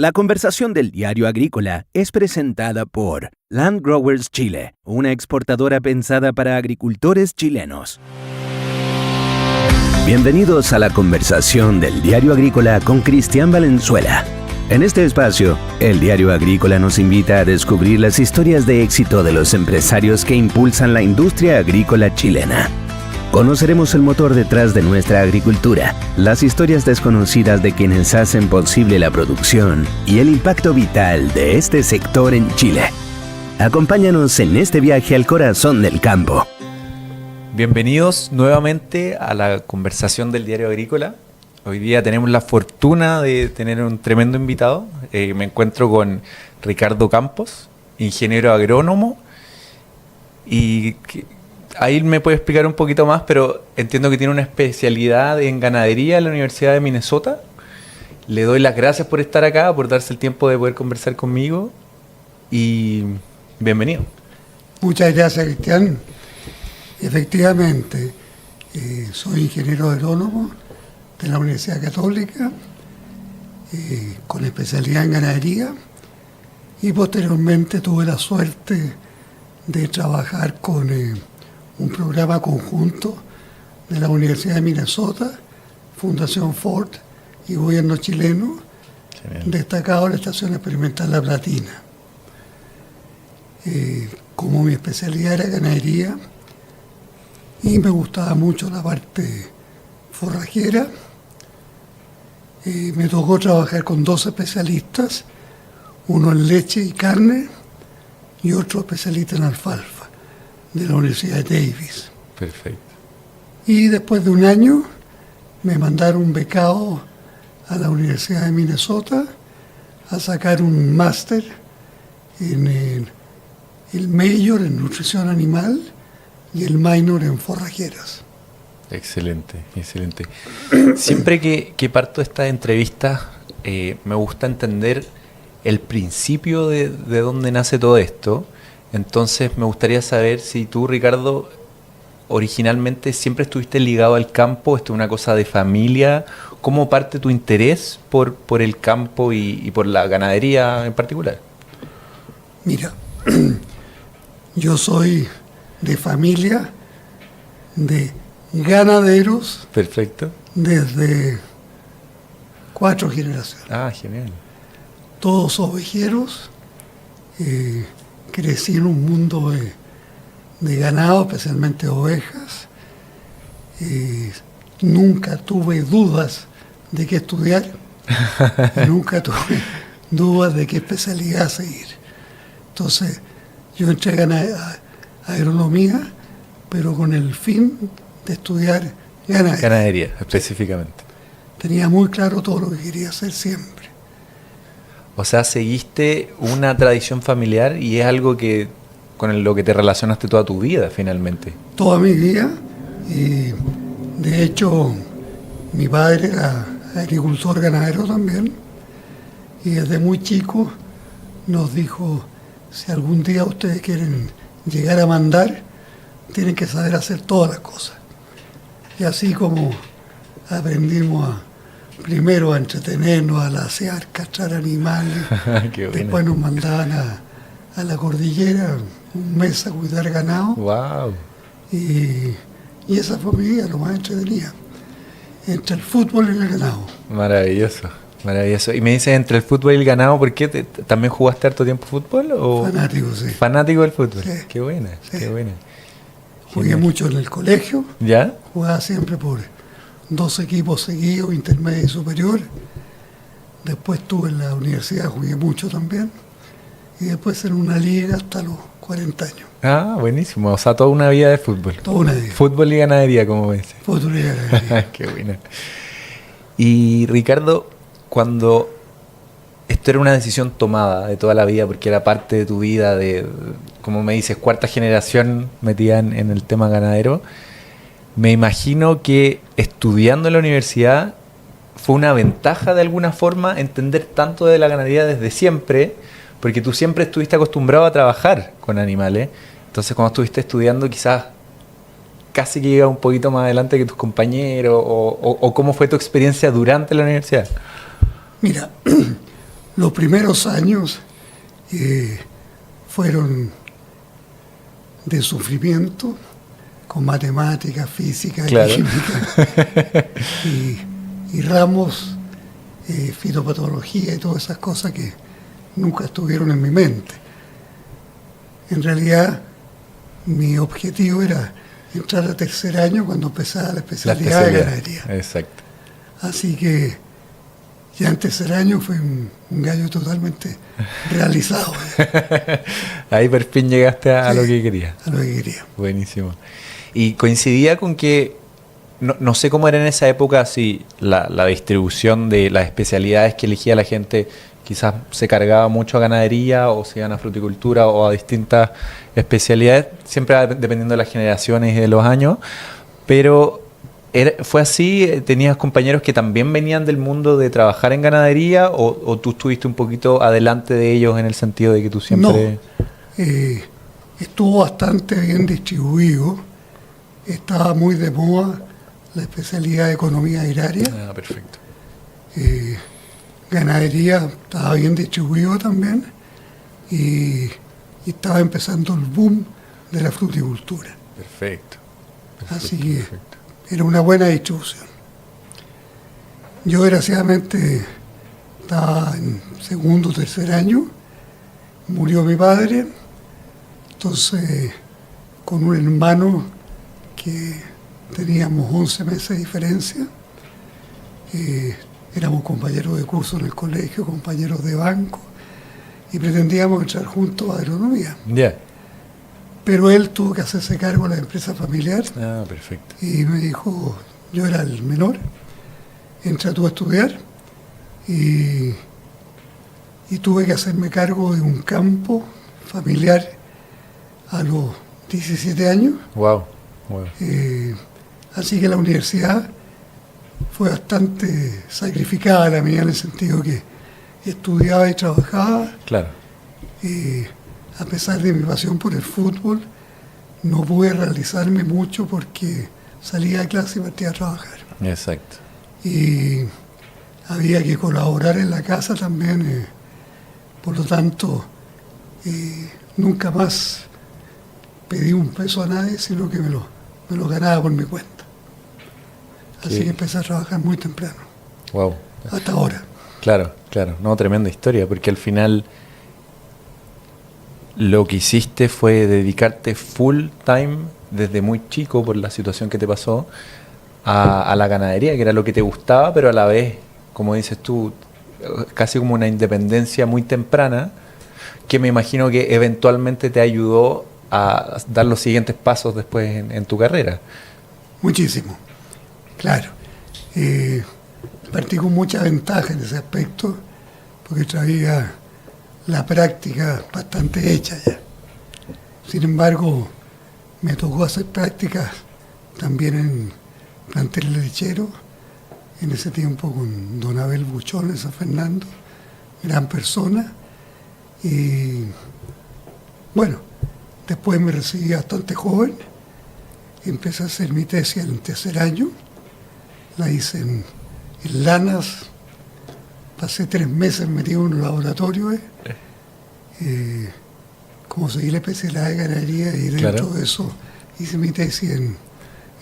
La conversación del Diario Agrícola es presentada por Land Growers Chile, una exportadora pensada para agricultores chilenos. Bienvenidos a la conversación del Diario Agrícola con Cristian Valenzuela. En este espacio, el Diario Agrícola nos invita a descubrir las historias de éxito de los empresarios que impulsan la industria agrícola chilena. Conoceremos el motor detrás de nuestra agricultura, las historias desconocidas de quienes hacen posible la producción y el impacto vital de este sector en Chile. Acompáñanos en este viaje al corazón del campo. Bienvenidos nuevamente a la conversación del Diario Agrícola. Hoy día tenemos la fortuna de tener un tremendo invitado. Me encuentro con Ricardo Campos, ingeniero agrónomo, y ahí me puede explicar un poquito más, pero entiendo que tiene una especialidad en ganadería en la Universidad de Minnesota. Le doy las gracias por estar acá, por darse el tiempo de poder conversar conmigo, y bienvenido. Muchas gracias, Cristian. Efectivamente, soy ingeniero agrónomo de la Universidad Católica, con especialidad en ganadería, y posteriormente tuve la suerte de trabajar con un programa conjunto de la Universidad de Minnesota, Fundación Ford y Gobierno chileno, destacado en la Estación Experimental La Platina. Como mi especialidad era ganadería y me gustaba mucho la parte forrajera, me tocó trabajar con dos especialistas, uno en leche y carne y otro especialista en alfalfa, de la Universidad de Davis. Perfecto. Y después de un año me mandaron becado a la Universidad de Minnesota a sacar un máster en el major en nutrición animal y el minor en forrajeras. Excelente, excelente. Siempre que parto de esta entrevista, me gusta entender el principio de dónde nace todo esto. Entonces me gustaría saber si tú, Ricardo, originalmente siempre estuviste ligado al campo. ¿Esto es una cosa de familia? ¿Cómo parte tu interés por el campo y por la ganadería en particular? Mira, yo soy de familia de ganaderos. Perfecto. Desde 4 generaciones. Ah, genial. Todos ovejeros. Crecí en un mundo de ganado, especialmente ovejas. Nunca tuve dudas de qué estudiar. Nunca tuve dudas de qué especialidad seguir. Entonces, yo entré a agronomía, pero con el fin de estudiar ganadería. Ganadería, específicamente. Tenía muy claro todo lo que quería hacer siempre. O sea, seguiste una tradición familiar y es algo que con lo que te relacionaste toda tu vida, finalmente. Toda mi vida. Y de hecho, mi padre era agricultor ganadero también. Y desde muy chico nos dijo, si algún día ustedes quieren llegar a mandar, tienen que saber hacer todas las cosas. Y así como aprendimos primero a entretenernos, a lacear, castrar animales, después nos mandaban a la cordillera un mes a cuidar ganado. Wow. Y esa fue mi vida, lo más entretenida, entre el fútbol y el ganado. Maravilloso, maravilloso. Y me dices entre el fútbol y el ganado, ¿por qué? ¿También jugaste harto tiempo fútbol? ¿O? Fanático, sí. Fanático del fútbol. Sí. Qué buena, sí. Qué buena. Jugué mucho en el colegio. ¿Ya? Jugaba siempre por 2 equipos seguidos, intermedio y superior. Después estuve en la universidad, jugué mucho también. Y después en una liga hasta los 40 años. Ah, buenísimo. O sea, toda una vida de fútbol. Toda una vida. Fútbol y ganadería, como me dices. Fútbol y ganadería. Qué buena. Y Ricardo, cuando esto era una decisión tomada de toda la vida, porque era parte de tu vida, de, como me dices, 4ª generación metida en el tema ganadero, me imagino que estudiando en la universidad fue una ventaja de alguna forma entender tanto de la ganadería desde siempre, porque tú siempre estuviste acostumbrado a trabajar con animales. Entonces, cuando estuviste estudiando, quizás casi que llega un poquito más adelante que tus compañeros, o cómo fue tu experiencia durante la universidad. Mira, Los primeros años fueron de sufrimiento, con matemáticas, física, claro. química, y ramos, fitopatología y todas esas cosas que nunca estuvieron en mi mente. En realidad, mi objetivo era entrar a tercer año cuando empezaba la especialidad de ganadería. Exacto. Así que ya en tercer año fui un gallo totalmente realizado. Ahí por fin llegaste a Sí, lo que querías. a lo que quería. Buenísimo. Y coincidía con que, no sé cómo era en esa época, si la distribución de las especialidades que elegía la gente quizás se cargaba mucho a ganadería o se iban a fruticultura o a distintas especialidades, siempre dependiendo de las generaciones y de los años, pero ¿fue así? ¿Tenías compañeros que también venían del mundo de trabajar en ganadería o tú estuviste un poquito adelante de ellos en el sentido de que tú siempre... No, estuvo bastante bien distribuido, estaba muy de moda la especialidad de economía agraria. Ah, perfecto. Ganadería estaba bien distribuido también y estaba empezando el boom de la fruticultura. Perfecto. Así que era una buena distribución. Yo desgraciadamente estaba en segundo o tercer año, murió mi padre, entonces con un hermano que teníamos 11 meses de diferencia, éramos compañeros de curso en el colegio, compañeros de banco, y pretendíamos entrar juntos a agronomía. Ya. Pero él tuvo que hacerse cargo de la empresa familiar Ah, perfecto. y me dijo, yo era el menor, entra tú a estudiar, y tuve que hacerme cargo de un campo familiar a los 17 años. Wow. Así que la universidad fue bastante sacrificada la mía en el sentido que estudiaba y trabajaba. Claro. A pesar de mi pasión por el fútbol, no pude realizarme mucho porque salía de clase y partía a trabajar. Exacto. Y había que colaborar en la casa también, por lo tanto, nunca más pedí un peso a nadie, sino que me lo ganaba por mi cuenta. Así Sí. que empecé a trabajar muy temprano, Wow. hasta ahora. Claro. No, tremenda historia, porque al final lo que hiciste fue dedicarte full time desde muy chico por la situación que te pasó a la ganadería, que era lo que te gustaba, pero a la vez, como dices tú, casi como una independencia muy temprana, que me imagino que eventualmente te ayudó a dar los siguientes pasos después en tu carrera. Muchísimo, claro. Partí con mucha ventaja en ese aspecto, porque traía la práctica bastante hecha ya. Sin embargo, me tocó hacer prácticas también en plantel lechero, en ese tiempo con don Abel Buchón en San Fernando, gran persona. Y bueno, después me recibí bastante joven, empecé a hacer mi tesis en el tercer año, la hice en Lanas, pasé 3 meses metido en un laboratorio, como seguí la especialidad de ganadería y dentro Claro. de eso hice mi tesis en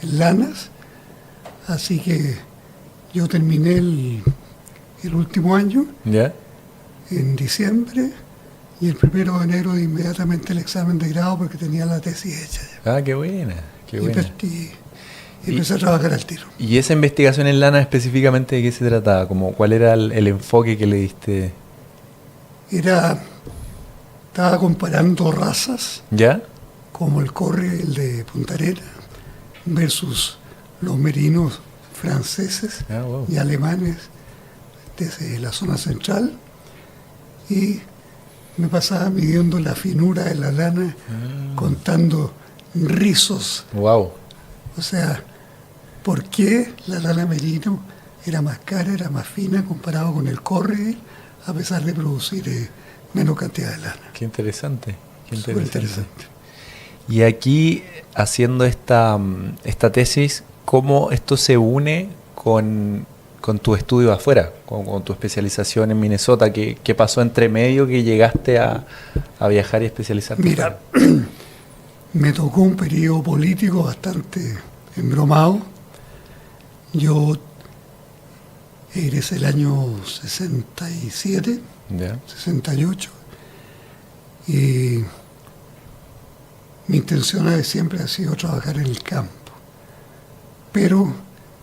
Lanas, así que yo terminé el último año ¿Ya? en diciembre y el 1 de enero di inmediatamente el examen de grado porque tenía la tesis hecha ya. Ah, qué buena. Y empecé a trabajar al tiro. ¿Y esa investigación en lana específicamente de qué se trataba? Como, ¿cuál era el enfoque que le diste? Estaba comparando razas ¿Ya? como el corre, el de Punta Arenas, versus los merinos franceses Ah, wow. y alemanes desde la zona central, y me pasaba midiendo la finura de la lana, contando rizos, Wow. o sea, por qué la lana merino era más cara, era más fina comparado con el corre, a pesar de producir menos cantidad de lana. Qué interesante. Qué Súper interesante. interesante. Y aquí, haciendo esta tesis, ¿cómo esto se une con con tu estudio afuera, con tu especialización en Minnesota? ¿Qué pasó entre medio que llegaste a viajar y especializarte? Mira, me tocó un periodo político bastante embromado. Yo egresé el año 67, ¿Ya? 68, y mi intención siempre ha sido trabajar en el campo. Pero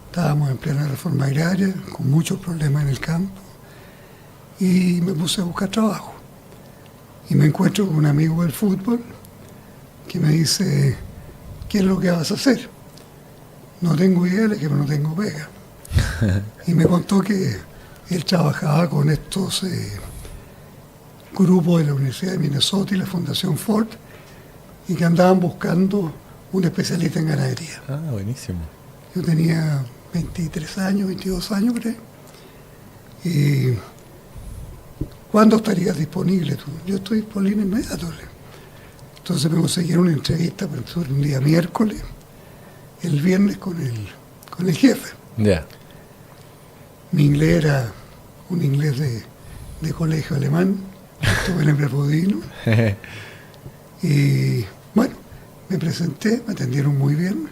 estábamos en plena reforma agraria, con muchos problemas en el campo, y me puse a buscar trabajo. Y me encuentro con un amigo del fútbol que me dice, ¿qué es lo que vas a hacer? No tengo idea, le dije, pero no tengo pega. Y me contó que él trabajaba con estos grupos de la Universidad de Minnesota y la Fundación Ford, y que andaban buscando un especialista en ganadería. Ah, buenísimo. Yo tenía 23 años, 22 años, creo. Y ¿cuándo estarías disponible tú? Yo estoy disponible inmediato. Entonces me consiguieron una entrevista para un día miércoles, el viernes con el jefe. Ya. Mi inglés era un inglés de colegio alemán, estuve en el Prepodino. Y bueno, me presenté, me atendieron muy bien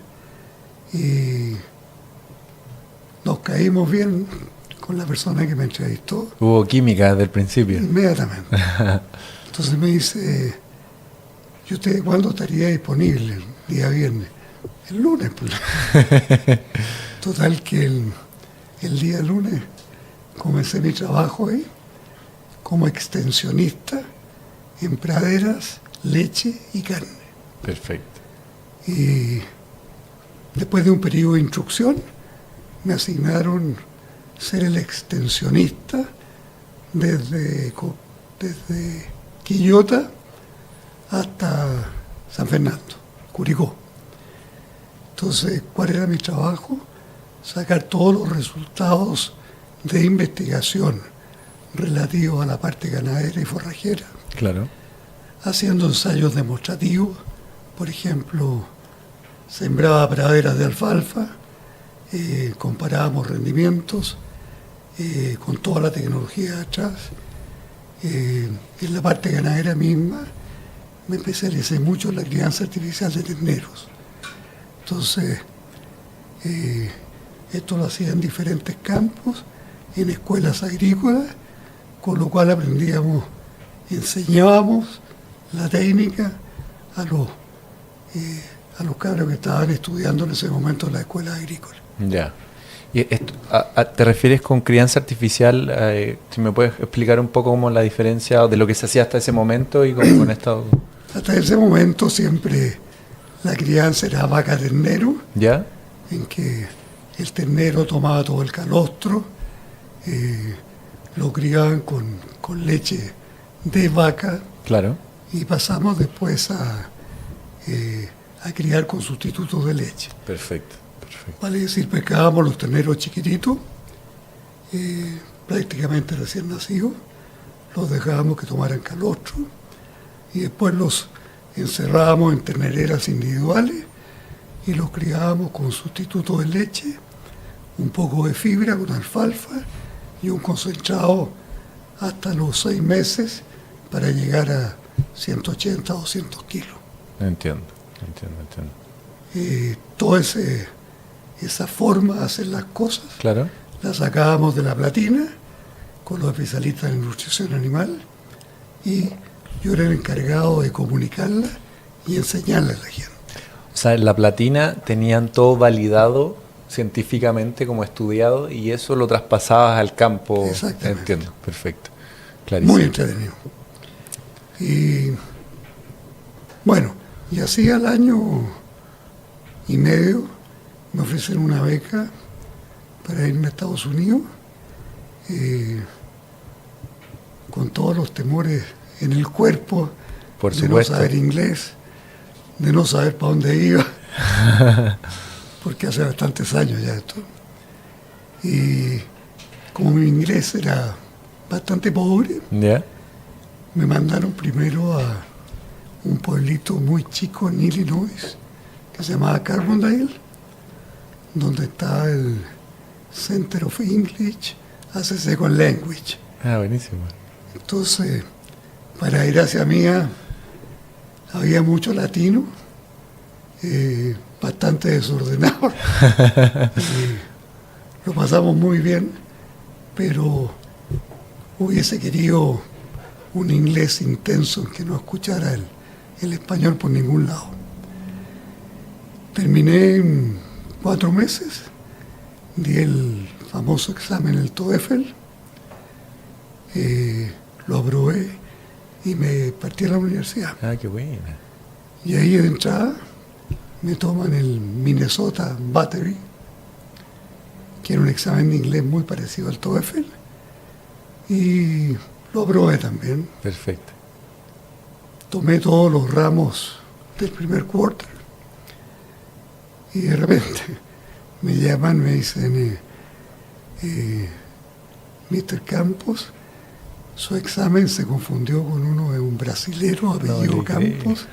y nos caímos bien con la persona que me entrevistó. Hubo química desde el principio. Inmediatamente. Entonces me dice, ¿y usted cuándo estaría disponible? El día viernes. El lunes, pues. Total que el día lunes comencé mi trabajo ahí como extensionista en praderas, leche y carne. Perfecto. Y después de un periodo de instrucción me asignaron ser el extensionista desde Quillota hasta San Fernando, Curicó. Entonces, ¿cuál era mi trabajo? Sacar todos los resultados de investigación relativos a la parte ganadera y forrajera, Claro. haciendo ensayos demostrativos. Por ejemplo, sembraba praderas de alfalfa, comparábamos rendimientos con toda la tecnología atrás. En la parte ganadera misma me especialicé mucho en la crianza artificial de terneros. Entonces, esto lo hacía en diferentes campos, en escuelas agrícolas, con lo cual enseñábamos la técnica a los cabros que estaban estudiando en ese momento en la escuela agrícola. Ya. ¿Y te refieres con crianza artificial? Si me puedes explicar un poco cómo la diferencia de lo que se hacía hasta ese momento y con esto. Hasta ese momento siempre la crianza era vaca-ternero, ¿Ya? en que el ternero tomaba todo el calostro, lo criaban con leche de vaca. Claro. Y pasamos después a criar con sustitutos de leche. Perfecto. Vale decir, pescábamos los terneros chiquititos, prácticamente recién nacidos, los dejábamos que tomaran calostro y después los encerrábamos en ternereras individuales y los criábamos con sustitutos de leche, un poco de fibra con alfalfa y un concentrado hasta los 6 meses para llegar a 180 o 200 kilos. Entiendo. Toda esa forma de hacer las cosas, Claro. la sacábamos de la platina con los especialistas en nutrición animal y yo era el encargado de comunicarla y enseñarla a la gente. O sea, en la platina tenían todo validado científicamente como estudiado y eso lo traspasabas al campo. Exactamente. Entiendo, perfecto. Clarísimo. Muy entretenido. Y bueno, y así al año y medio me ofrecieron una beca para irme a Estados Unidos, con todos los temores en el cuerpo, Por de supuesto. no saber inglés, de no saber para dónde iba, porque hace bastantes años ya esto. Y como mi inglés era bastante pobre, ¿Ya? me mandaron primero a un pueblito muy chico en Illinois, que se llamaba Carbondale, donde está el Center of English as a Second Language. Ah, buenísimo. Entonces, para desgracia mía, había mucho latino, bastante desordenado. Lo pasamos muy bien, pero hubiese querido un inglés intenso en que no escuchara el español por ningún lado. Terminé en 4 meses, di el famoso examen, el TOEFL, lo aprobé y me partí a la universidad. Ah, qué buena. Y ahí de entrada me toman el Minnesota Battery, que era un examen de inglés muy parecido al TOEFL, y lo aprobé también. Perfecto. Tomé todos los ramos del primer quarter y de repente me llaman, me dicen, Mr. Campos, su examen se confundió con uno de un brasilero apellido Campos,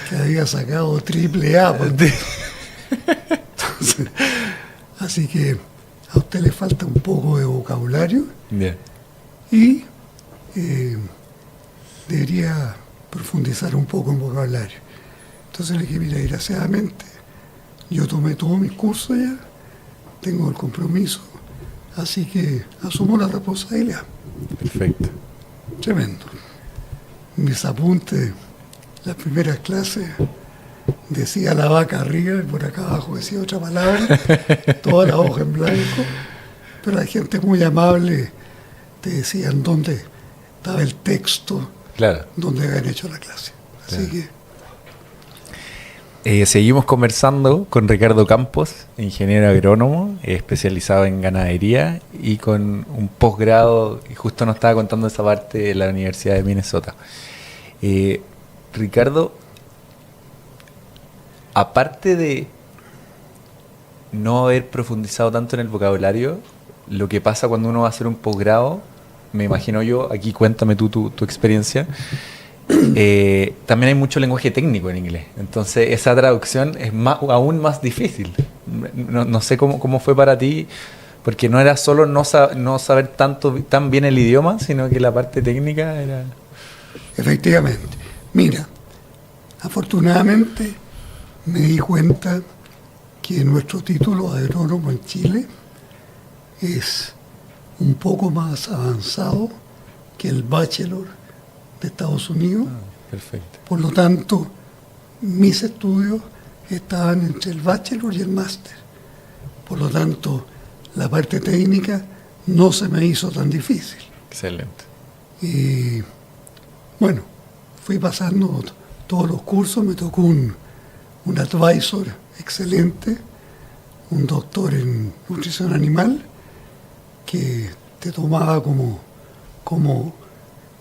que había sacado AAA. Entonces, así que a usted le falta un poco de vocabulario. Bien. Y debería profundizar un poco en vocabulario. Entonces le dije, mira, desgraciadamente, yo tomé todos mis cursos ya, tengo el compromiso, así que asumo la responsabilidad. Perfecto. Tremendo. Mis apuntes, las primeras clases, decía la vaca arriba y por acá abajo decía otra palabra, toda la hoja en blanco, pero la gente muy amable te decían dónde estaba el texto, Claro. donde habían hecho la clase. Así Claro. que Seguimos conversando con Ricardo Campos, ingeniero agrónomo, especializado en ganadería y con un posgrado, y justo nos estaba contando esa parte de la Universidad de Minnesota. Ricardo, aparte de no haber profundizado tanto en el vocabulario, lo que pasa cuando uno va a hacer un posgrado, me imagino yo, aquí cuéntame tú tu experiencia, también hay mucho lenguaje técnico en inglés. Entonces esa traducción es aún más difícil. No sé cómo fue para ti, porque no era solo no saber tan bien el idioma, sino que la parte técnica era... efectivamente, mira, afortunadamente me di cuenta que nuestro título de agrónomo en Chile es un poco más avanzado que el bachelor de Estados Unidos. Perfecto. Por lo tanto, mis estudios estaban entre el bachelor y el máster. Por lo tanto, la parte técnica no se me hizo tan difícil. Excelente. Y bueno, fui pasando todos los cursos, me tocó un advisor excelente, un doctor en nutrición animal, que te tomaba como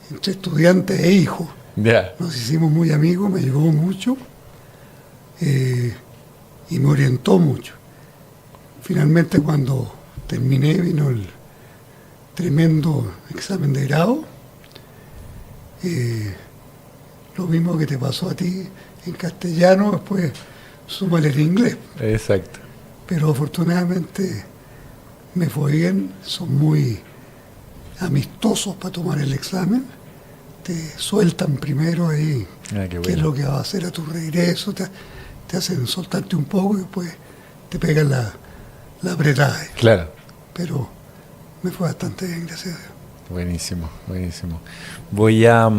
entre estudiante e hijo. Ya. Nos hicimos muy amigos, me ayudó mucho y me orientó mucho. Finalmente, cuando terminé, vino el tremendo examen de grado. Lo mismo que te pasó a ti en castellano, después súmale el inglés. Exacto. Pero afortunadamente me fue bien, son muy amistosos para tomar el examen, te sueltan primero ahí qué es lo que vas a hacer a tu regreso, te hacen soltarte un poco y después te pegan la apretada. Claro. Pero me fue bastante bien, gracias a Dios. Buenísimo, buenísimo. Voy a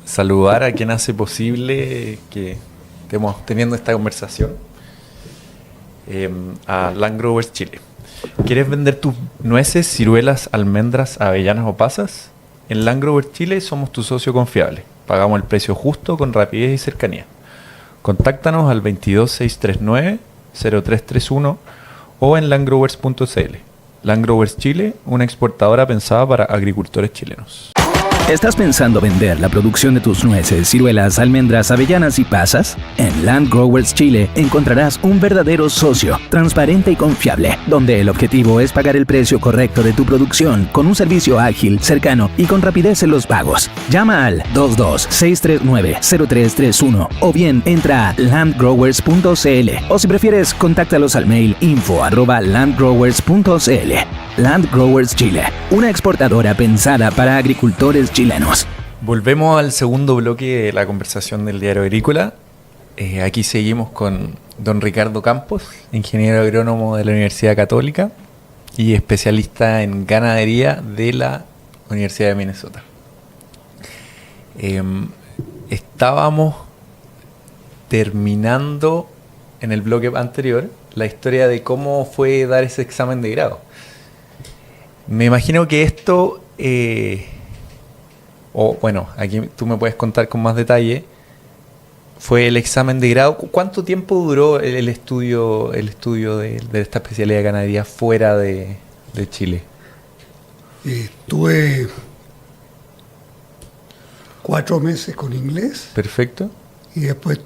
saludar a quien hace posible que estemos teniendo esta conversación, a Land Growers Chile. ¿Quieres vender tus nueces, ciruelas, almendras, avellanas o pasas? En Land Growers Chile somos tu socio confiable. Pagamos el precio justo con rapidez y cercanía. Contáctanos al 22639-0331 o en landgrowers.cl. Land Growers Chile, una exportadora pensada para agricultores chilenos. ¿Estás pensando vender la producción de tus nueces, ciruelas, almendras, avellanas y pasas? En Land Growers Chile encontrarás un verdadero socio, transparente y confiable, donde el objetivo es pagar el precio correcto de tu producción con un servicio ágil, cercano y con rapidez en los pagos. Llama al 22-639-0331 o bien entra a landgrowers.cl o si prefieres, contáctalos al mail info@landgrowers.cl. Land Growers Chile, una exportadora pensada para agricultores chilenos. Volvemos al segundo bloque de la conversación del Diario Agrícola. Aquí seguimos con don Ricardo Campos, ingeniero agrónomo de la Universidad Católica y especialista en ganadería de la Universidad de Minnesota. Estábamos terminando en el bloque anterior la historia de cómo fue dar ese examen de grado. Me imagino que esto, aquí tú me puedes contar con más detalle, fue el examen de grado. ¿Cuánto tiempo duró el estudio de esta especialidad de ganadería fuera de Chile? Tuve 4 meses con inglés. Perfecto. Y después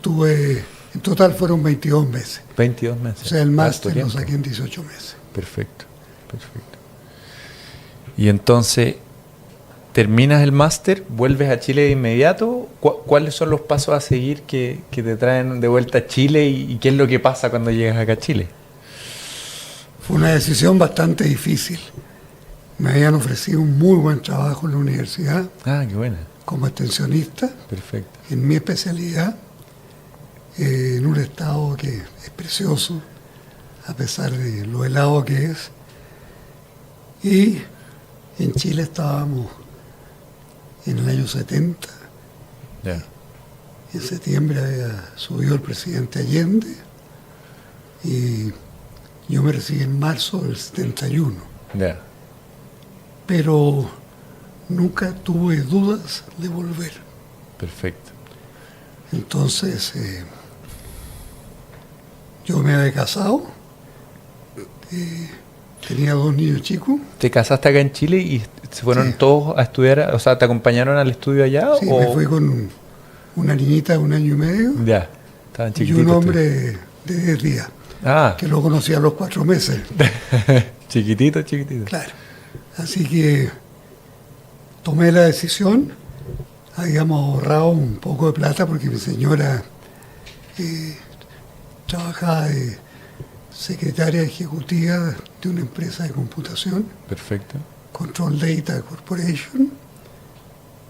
en total fueron 22 meses. 22 meses. O sea, el máster lo saqué en 18 meses. Perfecto. Y entonces, terminas el máster, vuelves a Chile de inmediato. ¿Cuáles son los pasos a seguir que te traen de vuelta a Chile y qué es lo que pasa cuando llegas acá a Chile? Fue una decisión bastante difícil. Me habían ofrecido un muy buen trabajo en la universidad. Ah, qué buena. Como extensionista. Perfecto. En mi especialidad, en un estado que es precioso, a pesar de lo helado que es. Y en Chile estábamos en el año 70. Yeah. En septiembre había subido el presidente Allende y yo me recibí en marzo del 71. Yeah. Pero nunca tuve dudas de volver. Perfecto. Entonces, yo me había casado, tenía 2 niños chicos. ¿Te casaste acá en Chile y se fueron todos a estudiar? O sea, ¿te acompañaron al estudio allá? Sí, me fui con una niñita de 1 año y medio. Ya, estaban Y chiquititos. un hombre de 10 días, que lo conocí a los 4 meses. Chiquitito. Claro. Así que tomé la decisión. Habíamos ahorrado un poco de plata porque mi señora trabajaba de secretaria ejecutiva de una empresa de computación. Perfecto. Control Data Corporation,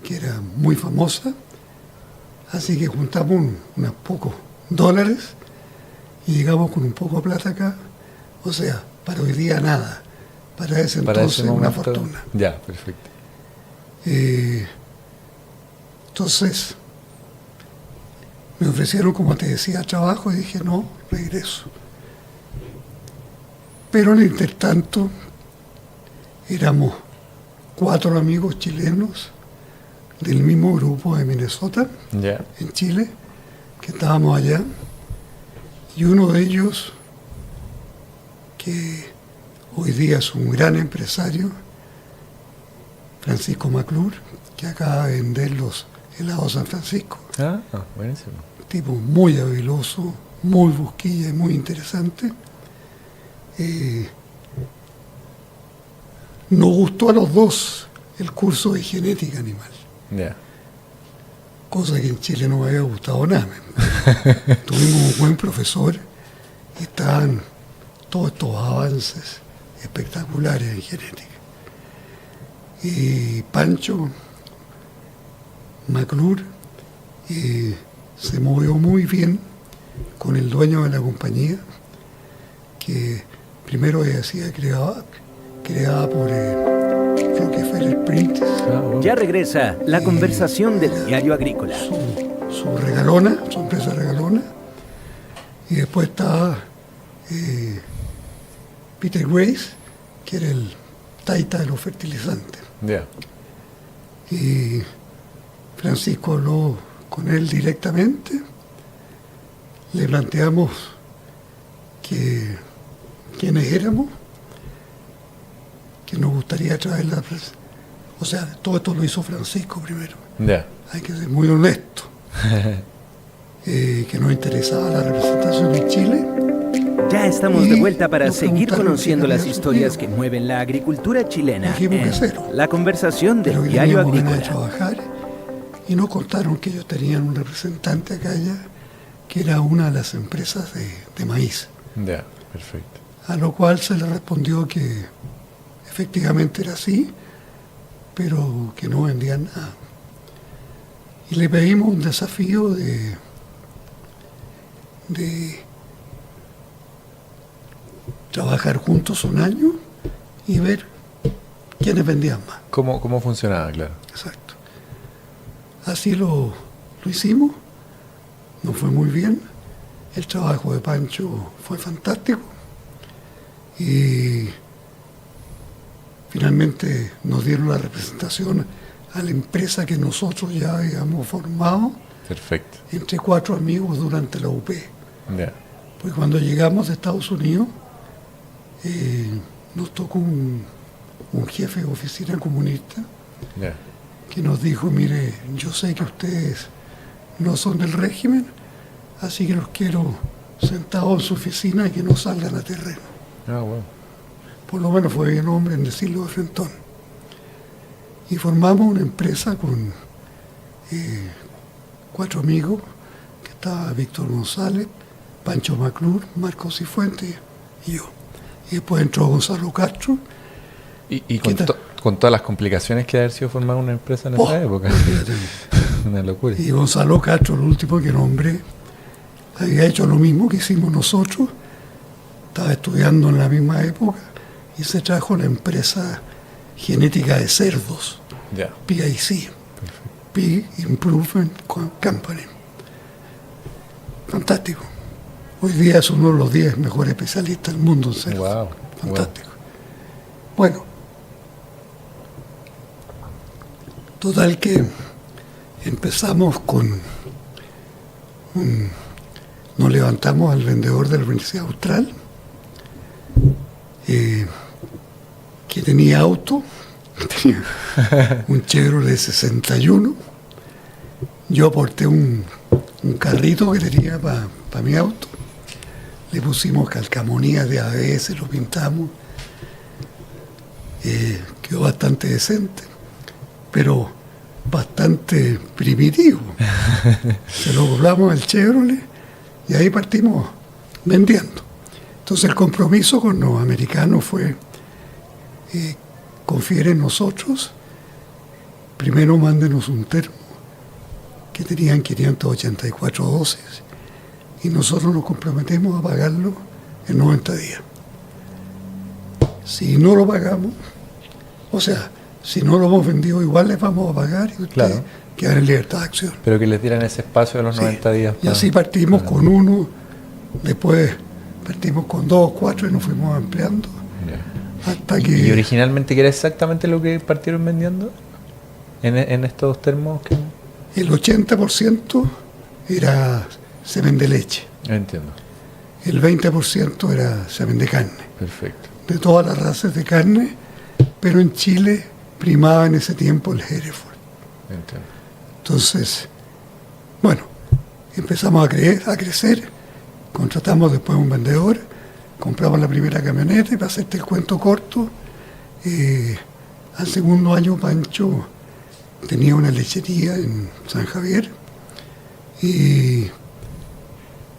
que era muy famosa. Así que juntamos unos pocos dólares y llegamos con un poco de plata acá. O sea, para hoy día nada. Para ese entonces una fortuna. Ya, perfecto. Entonces, me ofrecieron, como te decía, trabajo y dije, no, regreso. Pero en el intertanto, éramos 4 amigos chilenos del mismo grupo de Minnesota, en Chile, que estábamos allá. Y uno de ellos, que hoy día es un gran empresario, Francisco McClure, que acaba de vender los helados San Francisco. Buenísimo. Tipo muy habiloso, muy busquilla y muy interesante. Nos gustó a los dos el curso de genética animal. Cosa que en Chile no me había gustado nada. Tuvimos un buen profesor y estaban todos estos avances espectaculares en genética. Y Pancho McClure se movió muy bien con el dueño de la compañía, que primero había sido creada por Rockefeller Prentice. Ya regresa la conversación del Diario Agrícola. Su regalona, su empresa regalona. Y después estaba Peter Grace, que era el taita de los fertilizantes. Y Francisco habló con él directamente. Le planteamos quiénes éramos, que nos gustaría traer O sea, todo esto lo hizo Francisco primero. Ya. Hay que ser muy honesto. Que nos interesaba la representación en Chile. Ya estamos de vuelta para nos seguir preguntaron conociendo qué las había historias que sucedido. mueven la agricultura chilena Dijimos que en cero. La Conversación Pero del que Diario teníamos ganas de Agrícola. trabajar, y nos contaron que ellos tenían un representante acá ya, que era una de las empresas de maíz. Ya, perfecto. A lo cual se le respondió que efectivamente era así, pero que no vendían nada. Y le pedimos un desafío de trabajar juntos un año y ver quiénes vendían más. ¿Cómo funcionaba, claro? Exacto. Así lo hicimos, nos fue muy bien, el trabajo de Pancho fue fantástico y finalmente nos dieron la representación a la empresa que nosotros ya habíamos formado Perfecto. entre 4 amigos durante la UP. Ya. Pues cuando llegamos de Estados Unidos, nos tocó un jefe de oficina comunista Ya. que nos dijo, mire, yo sé que ustedes no son del régimen, así que los quiero sentados en su oficina y que no salgan a terreno. Ah, bueno. Por lo menos fue bien hombre en decirlo de frentón. Y formamos una empresa con 4 amigos, que estaba Víctor González, Pancho Maclur, Marcos Cifuentes y yo. Y después entró Gonzalo Castro. Y ¿Qué tal? con todas las complicaciones que haber sido formar una empresa en esa época. Una locura. Y Gonzalo Castro, el último que nombré, había hecho lo mismo que hicimos nosotros, estaba estudiando en la misma época y se trajo la empresa genética de cerdos, Ya. PIC, Pig Improvement Company. Fantástico. Hoy día es uno de los 10 mejores especialistas del mundo en cerdos. Wow. Fantástico. Bueno, total que empezamos nos levantamos al vendedor de la Universidad Austral, que tenía auto, tenía un Chevrolet 61. Yo aporté un carrito que tenía para mi auto. Le pusimos calcamonía de ABS, lo pintamos. Quedó bastante decente, pero bastante primitivo. Se lo doblamos al Chevrolet y ahí partimos vendiendo. Entonces el compromiso con los americanos fue, confíen en nosotros, primero mándenos un termo que tenían 584 dosis y nosotros nos comprometemos a pagarlo en 90 días. Si no lo pagamos, o sea, si no lo hemos vendido, igual les vamos a pagar y ustedes Claro. quedan en libertad de acción. Pero que les dieran ese espacio de los Sí. 90 días. Y así partimos con 1, después partimos con 2, 4 y nos fuimos ampliando Ya. hasta ¿Y que originalmente que era exactamente lo que partieron vendiendo? ¿En estos termos? Que... el 80% era semen de leche, Entiendo. el 20% era semen de carne, Perfecto. de todas las razas de carne, pero en Chile primaba en ese tiempo el Hereford. Entiendo. Entonces, bueno, empezamos a crecer, contratamos después un vendedor, compramos la primera camioneta y para hacerte el cuento corto, al segundo año Pancho tenía una lechería en San Javier y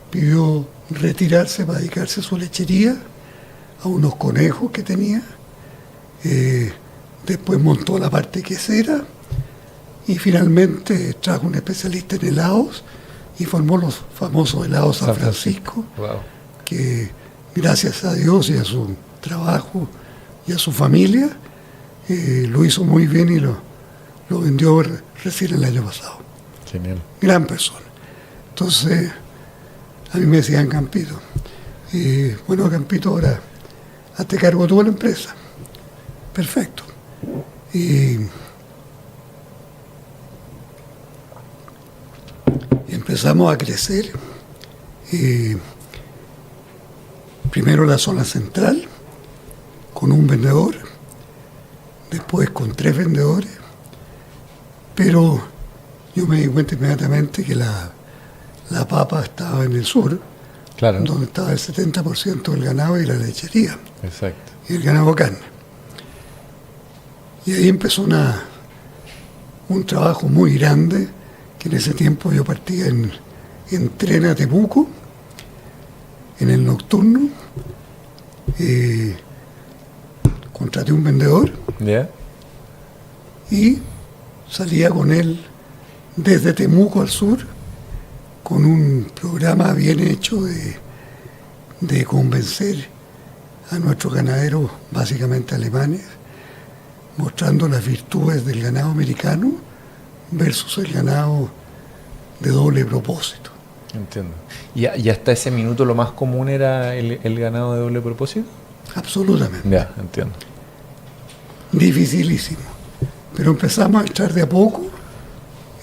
pidió retirarse para dedicarse a su lechería, a unos conejos que tenía. Después montó la parte quesera y finalmente trajo un especialista en helados y formó los famosos helados San Francisco, Wow. que gracias a Dios y a su trabajo y a su familia lo hizo muy bien y lo vendió recién el año pasado. Genial. Gran persona. Entonces, a mí me decían Campito. Bueno, Campito, ahora hazte cargo tú de la empresa. Perfecto. Y empezamos a crecer. Primero la zona central, con un vendedor, después con 3 vendedores, Pero yo me di cuenta inmediatamente que la papa estaba en el sur, Claro. donde estaba el 70% del ganado y la lechería, Exacto. y el ganado carne. Y ahí empezó un trabajo muy grande, que en ese tiempo yo partía en tren a Temuco, en el nocturno, contraté un vendedor ¿Ya? y salía con él desde Temuco al sur, con un programa bien hecho de convencer a nuestros ganaderos, básicamente alemanes, mostrando las virtudes del ganado americano versus el ganado de doble propósito. Entiendo. ¿Y hasta ese minuto lo más común era el ganado de doble propósito? Absolutamente. Ya, entiendo. Dificilísimo. Pero empezamos a echar de a poco,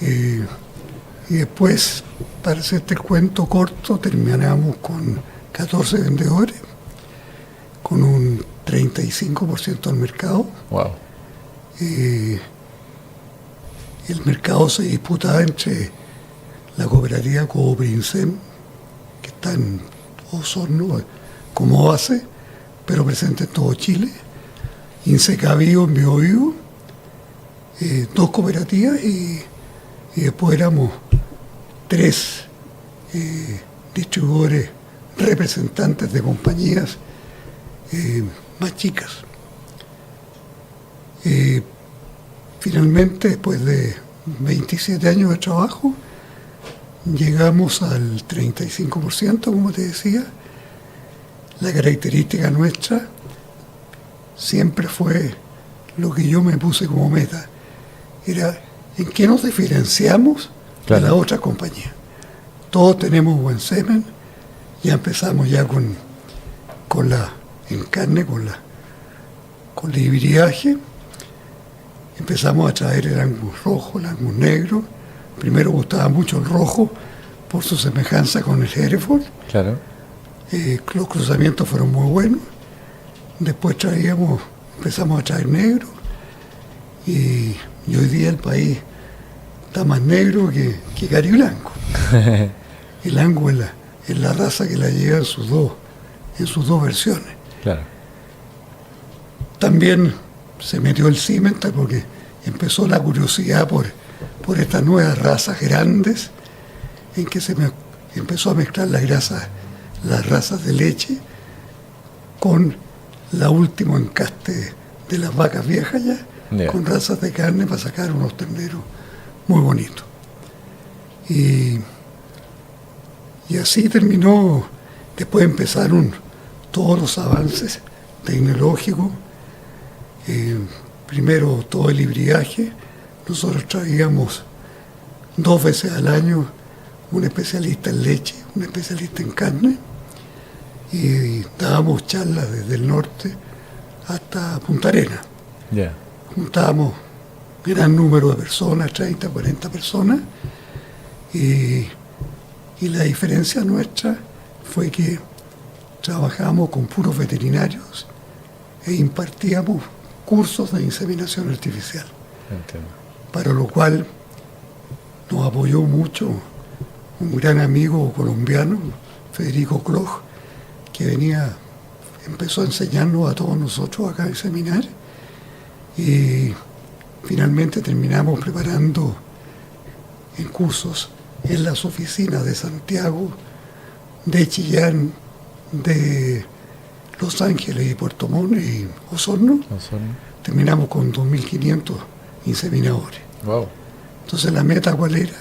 y después, para hacerte el cuento corto, terminamos con 14 vendedores, con un 35% del mercado. Wow. El mercado se disputaba entre la cooperativa Cooprinsem, que está en Osorno como base, pero presente en todo Chile, Insecavío en Biobío, dos cooperativas y después éramos 3 distribuidores representantes de compañías más chicas. Finalmente, después de 27 años de trabajo, llegamos al 35%, como te decía. La característica nuestra siempre fue lo que yo me puse como meta, era en qué nos diferenciamos de la otra compañía. Todos tenemos buen semen, ya empezamos ya con la en carne, con el hibridaje. Empezamos a traer el Angus rojo, el Angus negro. Primero gustaba mucho el rojo por su semejanza con el Hereford. Claro. Los cruzamientos fueron muy buenos. Después empezamos a traer negro. Y hoy día el país está más negro que cari blanco. El Angus es la raza que la lleva en sus dos versiones. Claro. También se metió el Simmental porque empezó la curiosidad por estas nuevas razas grandes, en que empezó a mezclar las razas de leche con la última encaste de las vacas viejas ya, con razas de carne para sacar unos terneros muy bonitos. Y así terminó. Después empezaron todos los avances tecnológicos. Primero todo el hibridaje. Nosotros traíamos 2 veces al año un especialista en leche, un especialista en carne, y dábamos charlas desde el norte hasta Punta Arenas. Yeah. Juntábamos gran número de personas, 30, 40 personas, y la diferencia nuestra fue que trabajábamos con puros veterinarios e impartíamos cursos de inseminación artificial. Entiendo. Para lo cual nos apoyó mucho un gran amigo colombiano, Federico Cloj, que empezó a enseñarnos a todos nosotros acá a inseminar, y finalmente terminamos preparando en cursos en las oficinas de Santiago, de Chillán, de Los Ángeles y Puerto Montt y Osorno. Terminamos con 2.500 inseminadores. Wow. Entonces la meta, ¿cuál era?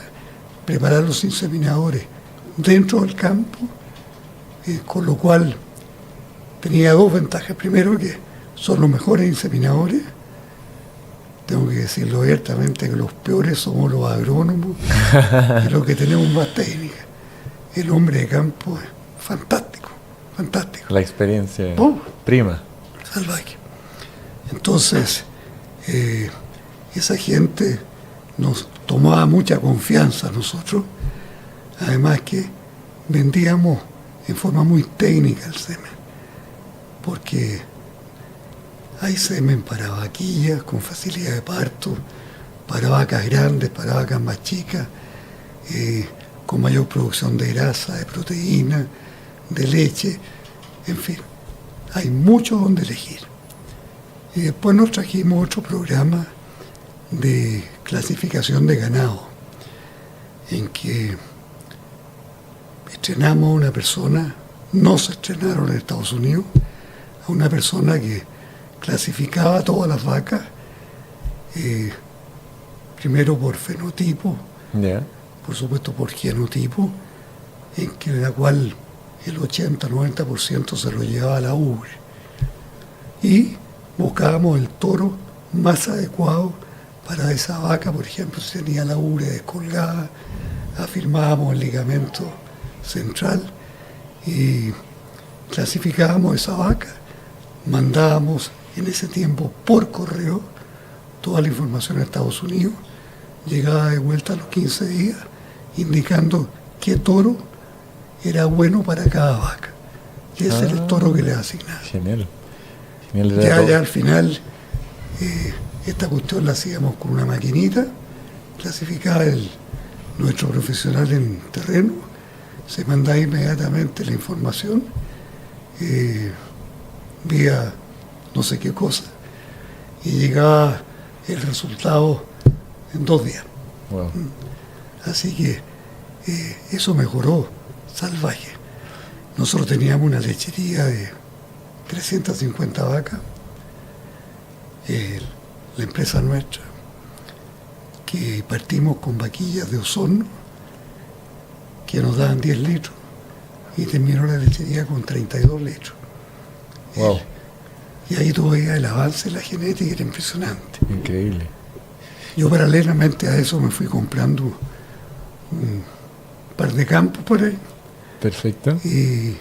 Preparar los inseminadores dentro del campo, con lo cual tenía 2 ventajas. Primero, que son los mejores inseminadores. Tengo que decirlo abiertamente, que los peores somos los agrónomos y los que tenemos más técnica. El hombre de campo es fantástico, fantástico. La experiencia prima. Salvaje. Entonces, esa gente nos tomaba mucha confianza a nosotros, además que vendíamos en forma muy técnica el semen, porque hay semen para vaquillas con facilidad de parto, para vacas grandes, para vacas más chicas, con mayor producción de grasa, de proteína, de leche, en fin, hay mucho donde elegir. Y después nos trajimos otro programa de clasificación de ganado, en que estrenamos a una persona, no se estrenaron en Estados Unidos, a una persona que clasificaba todas las vacas, primero por fenotipo, por supuesto por genotipo, en la cual el 80-90% se lo llevaba a la ubre. Y buscábamos el toro más adecuado para esa vaca, por ejemplo, si tenía la ubre descolgada, afirmábamos el ligamento central y clasificábamos esa vaca, mandábamos en ese tiempo por correo toda la información a Estados Unidos, llegaba de vuelta a los 15 días indicando qué toro era bueno para cada vaca. Y ese era el toro que le asignaba. Genial. Ya al final, esta cuestión la hacíamos con una maquinita, clasificaba nuestro profesional en terreno, se mandaba inmediatamente la información vía no sé qué cosa, y llegaba el resultado en 2 días. Wow. Así que eso mejoró salvaje. Nosotros teníamos una lechería de 350 vacas, la empresa nuestra, que partimos con vaquillas de Osorno, que nos daban 10 litros, y terminó la lechería con 32 litros. Wow. Y ahí tú veías el avance de la genética, era impresionante. Increíble. Yo paralelamente a eso me fui comprando un par de campos por ahí. Perfecto. Y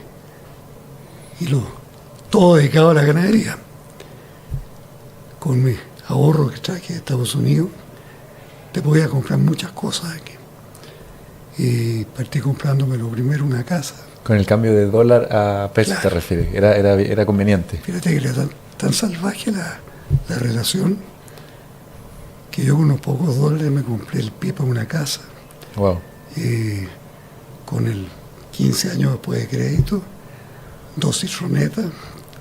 todo dedicado a la ganadería. Con mi ahorro que traje de Estados Unidos, te podía comprar muchas cosas aquí. Y partí comprándome lo primero una casa. Con el cambio de dólar a peso, claro. Te refieres, era conveniente. Fíjate que era tan salvaje la relación que yo con unos pocos dólares me compré el pie para una casa. Wow. Con el 15 años después de crédito, 2 citronetas,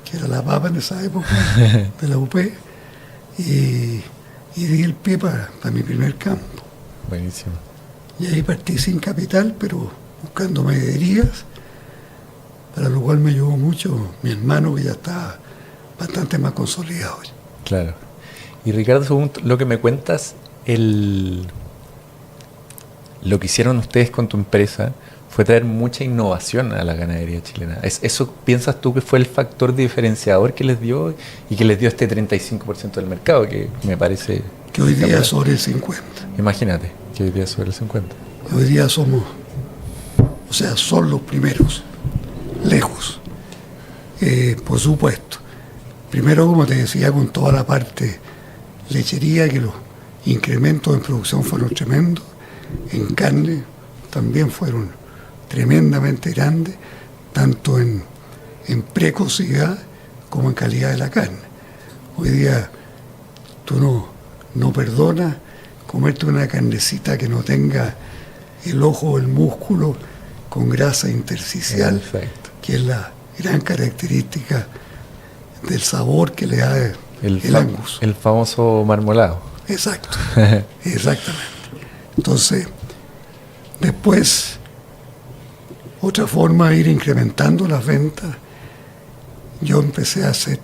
que era la papa en esa época, de la UP, y di el pie para mi primer campo. Buenísimo. Y ahí partí sin capital, pero buscando medrerías, para lo cual me ayudó mucho mi hermano, que ya está bastante más consolidado. Claro. Y Ricardo, según lo que me cuentas, lo que hicieron ustedes con tu empresa fue traer mucha innovación a la ganadería chilena. ¿Eso piensas tú que fue el factor diferenciador que les dio y que les dio este 35% del mercado, que me parece... Que hoy día es sobre el 50%. Imagínate, que hoy día es sobre el 50%. Hoy día son los primeros, lejos, por supuesto. Primero, como te decía, con toda la parte lechería, que los incrementos en producción fueron tremendos, en carne también fueron tremendamente grandes, tanto en precocidad como en calidad de la carne. Hoy día tú no perdonas comerte una carnecita que no tenga el ojo o el músculo con grasa intersticial, que es la gran característica del sabor que le da el Angus. El famoso marmolado. Exacto, exactamente. Entonces, después, otra forma de ir incrementando las ventas, yo empecé a hacer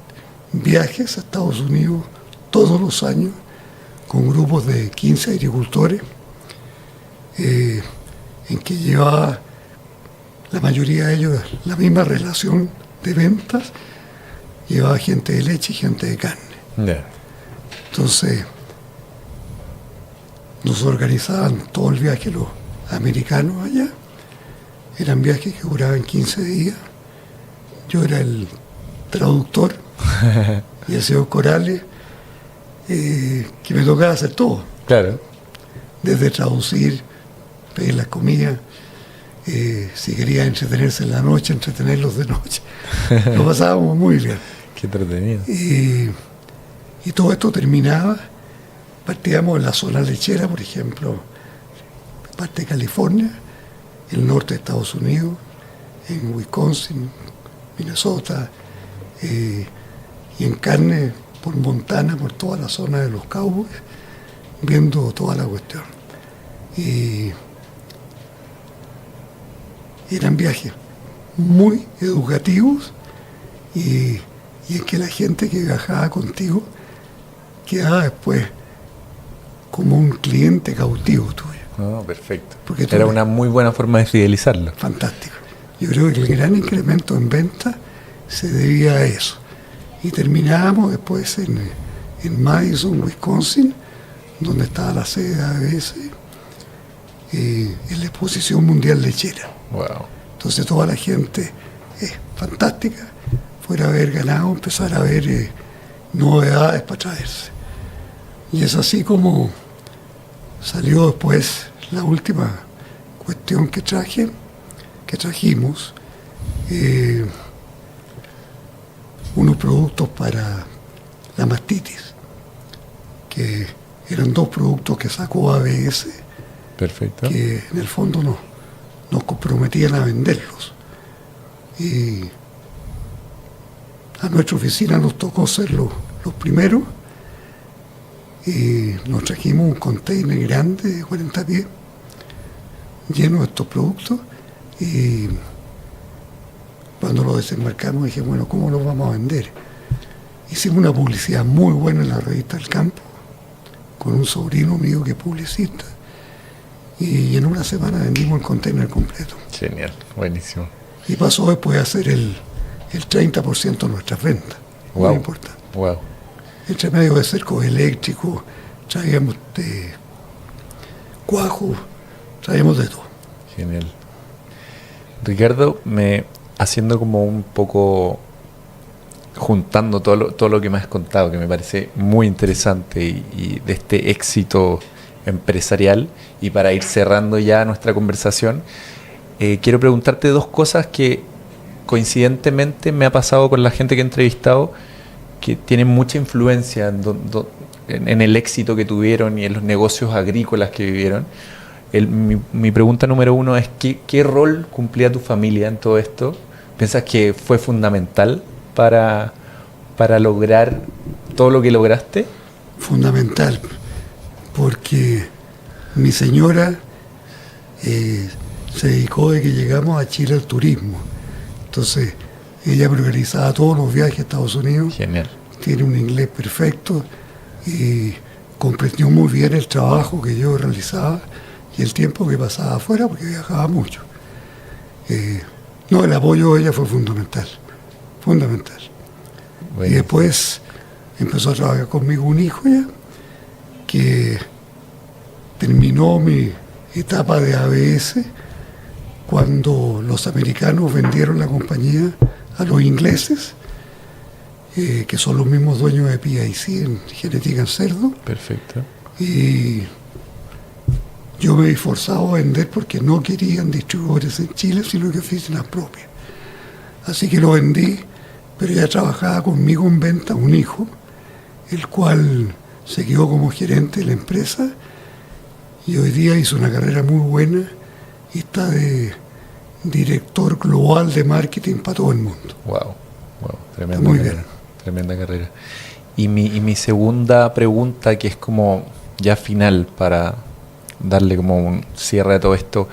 viajes a Estados Unidos todos los años con grupos de 15 agricultores, en que llevaba la mayoría de ellos la misma relación de ventas, llevaba gente de leche y gente de carne. Yeah. Entonces, nos organizaban todo el viaje los americanos allá. Eran viajes que duraban 15 días. Yo era el traductor y el señor Corales, que me tocaba hacer todo. Claro. Desde traducir, pedir las comidas, si quería entretenerse en la noche, entretenerlos de noche. Lo pasábamos muy bien. Qué entretenido. Y todo esto terminaba Partíamos en la zona lechera, por ejemplo, parte de California, el norte de Estados Unidos, en Wisconsin, Minnesota, y en carne por Montana, por toda la zona de los Cowboys, viendo toda la cuestión. Y eran viajes muy educativos y es que la gente que viajaba contigo quedaba después como un cliente cautivo tuyo. No, perfecto. Porque era una muy buena forma de fidelizarlo. Fantástico. Yo creo que el gran incremento en venta se debía a eso. Y terminábamos después en Madison, Wisconsin, donde estaba la sede de ABS, en la Exposición Mundial Lechera. Wow. Entonces toda la gente es fantástica, fuera a haber ganado, empezar a ver novedades para traerse. Y es así como salió después la última cuestión que trajimos, unos productos para la mastitis, que eran 2 productos que sacó ABS, perfecto, que en el fondo nos comprometían a venderlos. Y a nuestra oficina nos tocó ser los primeros, y nos trajimos un container grande de 40 pies lleno de estos productos, y cuando lo desembarcamos dije, bueno, ¿cómo los vamos a vender? Hicimos una publicidad muy buena en la revista El Campo, con un sobrino mío que es publicista, y en una semana vendimos el container completo. Genial, buenísimo. Y pasó después a ser el 30% de nuestras ventas. Wow. Muy importante. Wow. Entre medio de cercos eléctricos, traíamos cuajos, traíamos de todo. Genial. Ricardo, haciendo como un poco, juntando todo lo que me has contado, que me parece muy interesante y de este éxito empresarial, y para ir cerrando ya nuestra conversación, quiero preguntarte 2 cosas que coincidentemente me ha pasado con la gente que he entrevistado, que tienen mucha influencia en el éxito que tuvieron y en los negocios agrícolas que vivieron. Mi pregunta número 1 es ¿qué rol cumplía tu familia en todo esto? ¿Piensas que fue fundamental para lograr todo lo que lograste? Fundamental, porque mi señora se dedicó de que llegamos a Chile al turismo. Entonces, ella organizaba todos los viajes a Estados Unidos. Genial. Tiene un inglés perfecto y comprendió muy bien el trabajo que yo realizaba y el tiempo que pasaba afuera, porque viajaba mucho. El apoyo de ella fue fundamental. Bueno. Y después empezó a trabajar conmigo un hijo ya, que terminó mi etapa de ABS cuando los americanos vendieron la compañía a los ingleses, que son los mismos dueños de PIC en genética en cerdo. Perfecto. Y yo me he forzado a vender porque no querían distribuidores en Chile, sino que oficinas propias. Así que lo vendí, pero ya trabajaba conmigo en venta un hijo, el cual se quedó como gerente de la empresa y hoy día hizo una carrera muy buena y está de director global de marketing para todo el mundo. Wow, tremenda carrera. Bien. Tremenda carrera. Y mi segunda pregunta, que es como ya final para darle como un cierre a todo esto,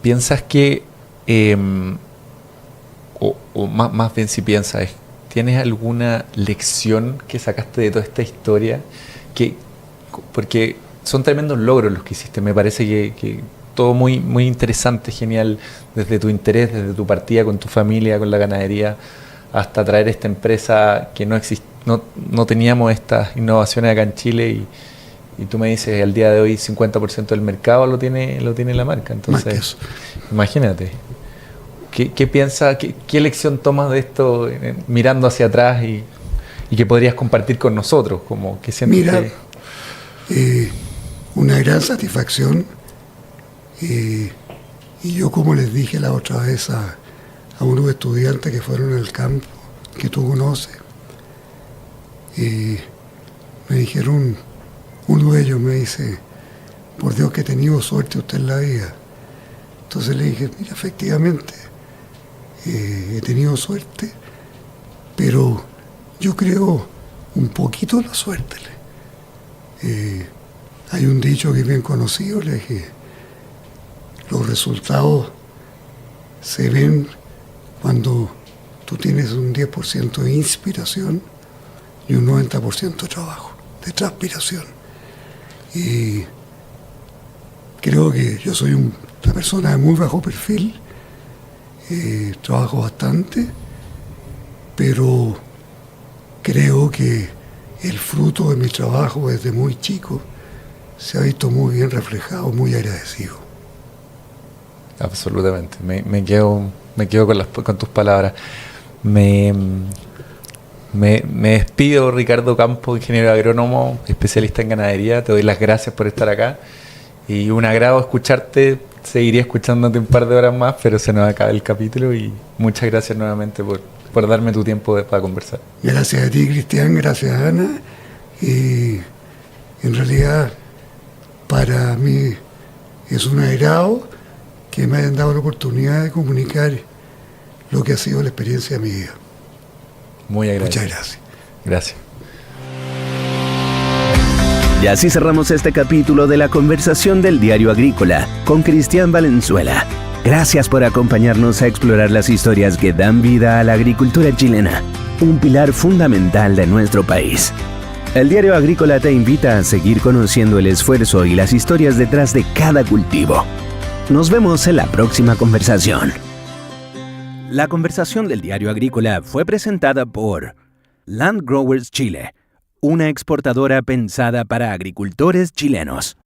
¿piensas que, o más bien si piensas, ¿tienes alguna lección que sacaste de toda esta historia? Porque son tremendos logros los que hiciste, me parece que todo muy, muy interesante, genial, desde tu interés, desde tu partida con tu familia, con la ganadería, hasta traer esta empresa que no teníamos estas innovaciones acá en Chile y tú me dices, al día de hoy 50% del mercado lo tiene la marca. Entonces, imagínate, ¿qué piensas, qué lección tomas de esto mirando hacia atrás y que podrías compartir con nosotros? Como que sientes. Mira, una gran satisfacción, y yo, como les dije la otra vez a unos estudiantes que fueron al campo, que tú conoces, me dijeron uno de ellos me dice, por Dios que he tenido suerte usted en la vida. Entonces le dije, mira, efectivamente, he tenido suerte, pero yo creo un poquito en la suerte. Hay un dicho que es bien conocido, le dije, los resultados se ven cuando tú tienes un 10% de inspiración y un 90% de trabajo, de transpiración. Y creo que yo soy una persona de muy bajo perfil, trabajo bastante, pero creo que el fruto de mi trabajo desde muy chico se ha visto muy bien reflejado, muy agradecido. Absolutamente. Me quedo con tus palabras. Me despido, Ricardo Campo, ingeniero agrónomo, especialista en ganadería. Te doy las gracias por estar acá. Y un agrado escucharte. Seguiría escuchándote un par de horas más, pero se nos acaba el capítulo. Y muchas gracias nuevamente por darme tu tiempo para conversar. Gracias a ti, Cristian, gracias a Ana. Y en realidad, para mí es un agrado que me hayan dado la oportunidad de comunicar lo que ha sido la experiencia de mi vida. Muy agradecido. Muchas gracias. Gracias. Y así cerramos este capítulo de la conversación del Diario Agrícola con Cristian Valenzuela. Gracias por acompañarnos a explorar las historias que dan vida a la agricultura chilena, un pilar fundamental de nuestro país. El Diario Agrícola te invita a seguir conociendo el esfuerzo y las historias detrás de cada cultivo. Nos vemos en la próxima conversación. La conversación del Diario Agrícola fue presentada por Land Growers Chile, una exportadora pensada para agricultores chilenos.